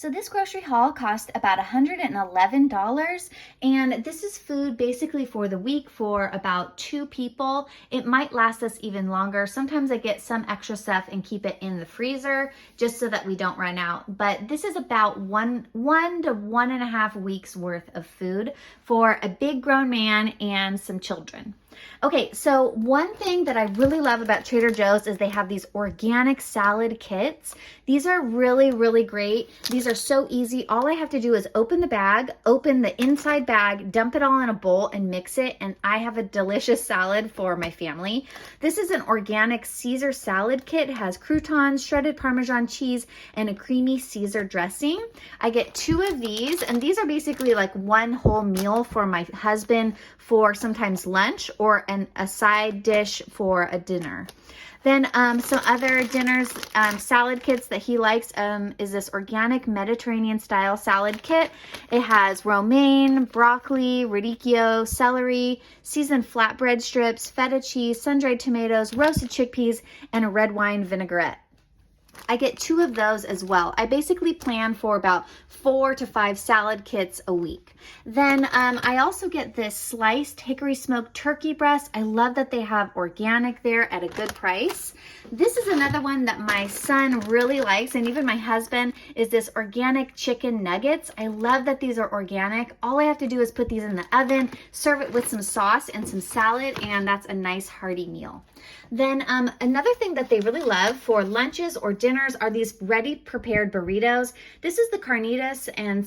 So this grocery haul cost about $111, and this is food basically for the week for about 2 people. It might last us even longer. Sometimes I get some extra stuff and keep it in the freezer just so that we don't run out. But this is about one to 1.5 weeks worth of food for a big grown man and some children. Okay, so one thing that I really love about Trader Joe's is they have these organic salad kits. These are really, really great. These are so easy. All I have to do is open the bag, open the inside bag, dump it all in a bowl and mix it, and I have a delicious salad for my family. This is an organic Caesar salad kit. It has croutons, shredded Parmesan cheese, and a creamy Caesar dressing. I get 2 of these, and these are basically like one whole meal for my husband for sometimes lunch or a side dish for a dinner. Then some other dinners, salad kits that he likes is this organic Mediterranean style salad kit. It has romaine, broccoli, radicchio, celery, seasoned flatbread strips, feta cheese, sun-dried tomatoes, roasted chickpeas, and a red wine vinaigrette. I get 2 of those as well. I basically plan for about 4 to 5 salad kits a week. Then I also get this sliced hickory smoked turkey breast. I love that they have organic there at a good price. This is another one that my son really likes, and even my husband, is this organic chicken nuggets. I love that these are organic. All I have to do is put these in the oven, serve it with some sauce and some salad, and that's a nice hearty meal. Then another thing that they really love for lunches or dinners are these ready prepared burritos. This is the carnitas and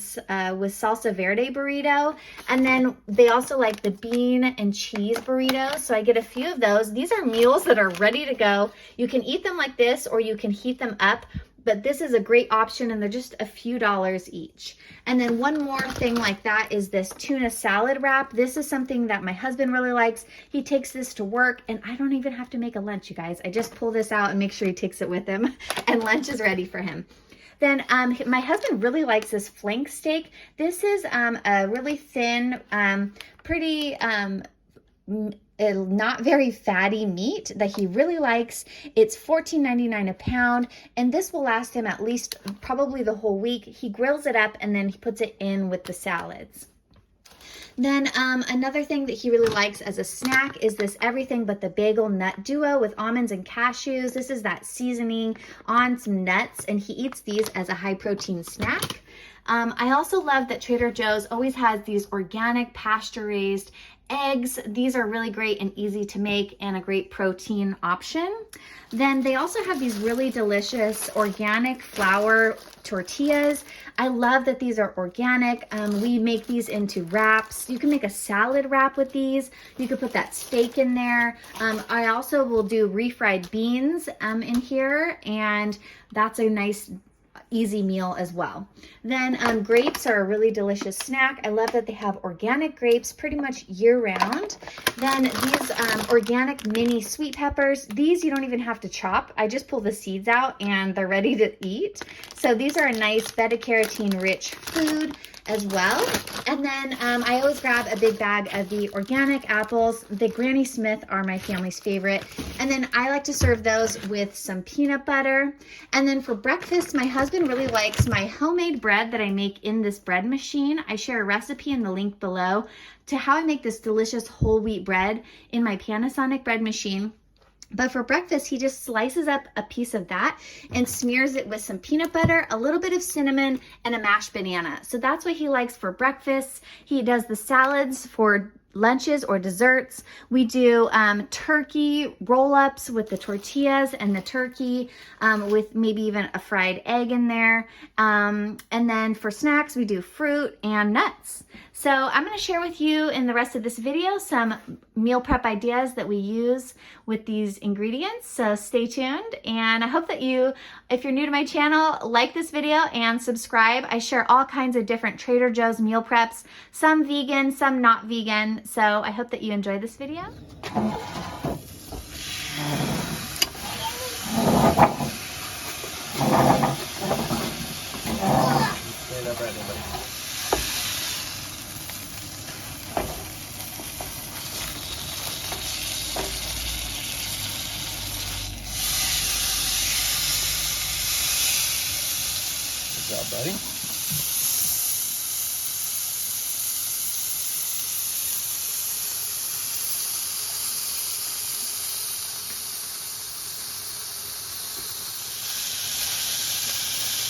with salsa verde burrito. And then they also like the bean and cheese burritos. So I get a few of those. These are meals that are ready to go. You can eat them like this or you can heat them up. But this is a great option and they're just a few dollars each. And then one more thing like that is this tuna salad wrap. This is something that my husband really likes. He takes this to work and I don't even have to make a lunch, you guys. I just pull this out and make sure he takes it with him and lunch is ready for him. Then my husband really likes this flank steak. This is a really thin, pretty not very fatty meat that he really likes. It's $14.99 a pound, and this will last him at least probably the whole week. He grills it up and then he puts it in with the salads. Then another thing that he really likes as a snack is this everything but the bagel nut duo with almonds and cashews. This is that seasoning on some nuts, and he eats these as a high protein snack. I also love that Trader Joe's always has these organic pasture raised eggs. These are really great and easy to make and a great protein option. Then they also have these really delicious organic flour tortillas. I love that these are organic. We make these into wraps. You can make a salad wrap with these. You could put that steak in there. I also will do refried beans in here, and that's a nice easy meal as well. Then grapes are a really delicious snack. I love that they have organic grapes pretty much year round. Then these organic mini sweet peppers, these you don't even have to chop. I just pull the seeds out and they're ready to eat. So these are a nice beta carotene rich food as well. And then I always grab a big bag of the organic apples. The Granny Smith are my family's favorite. And then I like to serve those with some peanut butter. And then for breakfast, my husband really likes my homemade bread that I make in this bread machine. I share a recipe in the link below to how I make this delicious whole wheat bread in my Panasonic bread machine. But for breakfast, he just slices up a piece of that and smears it with some peanut butter, a little bit of cinnamon, and a mashed banana. So that's what he likes for breakfast. He does the salads for lunches or desserts. We do turkey roll-ups with the tortillas and the turkey with maybe even a fried egg in there. And then for snacks, we do fruit and nuts. So I'm going to share with you in the rest of this video some meal prep ideas that we use with these ingredients. So stay tuned, and I hope that you, if you're new to my channel, like this video and subscribe. I share all kinds of different Trader Joe's meal preps, some vegan, some not vegan. So I hope that you enjoy this video. Stand up right there, buddy. Good job, buddy.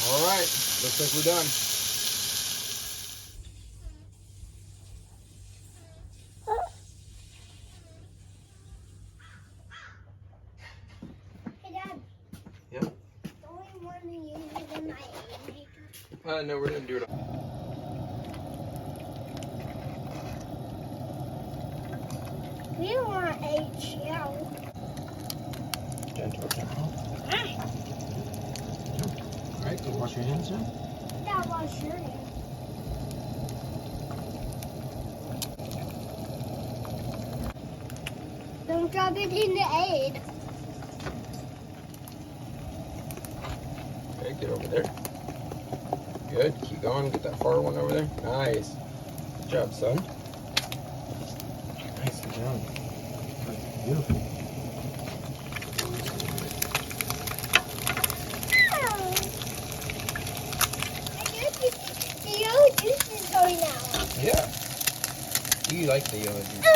All right, looks like we're done. Hey, Dad. Yep. Don't we want to use it in my egg? No, we're gonna do it. We don't want HL. Gentle, gentle. Ah, All right, go wash your hands now. that was your name. Don't drop it in the egg. Okay, get over there. Good, keep going. Get that far one over there. Nice. Good job, son. Nicely done. Beautiful. The yellow juice is going out. Yeah. Do you like the yellow juice?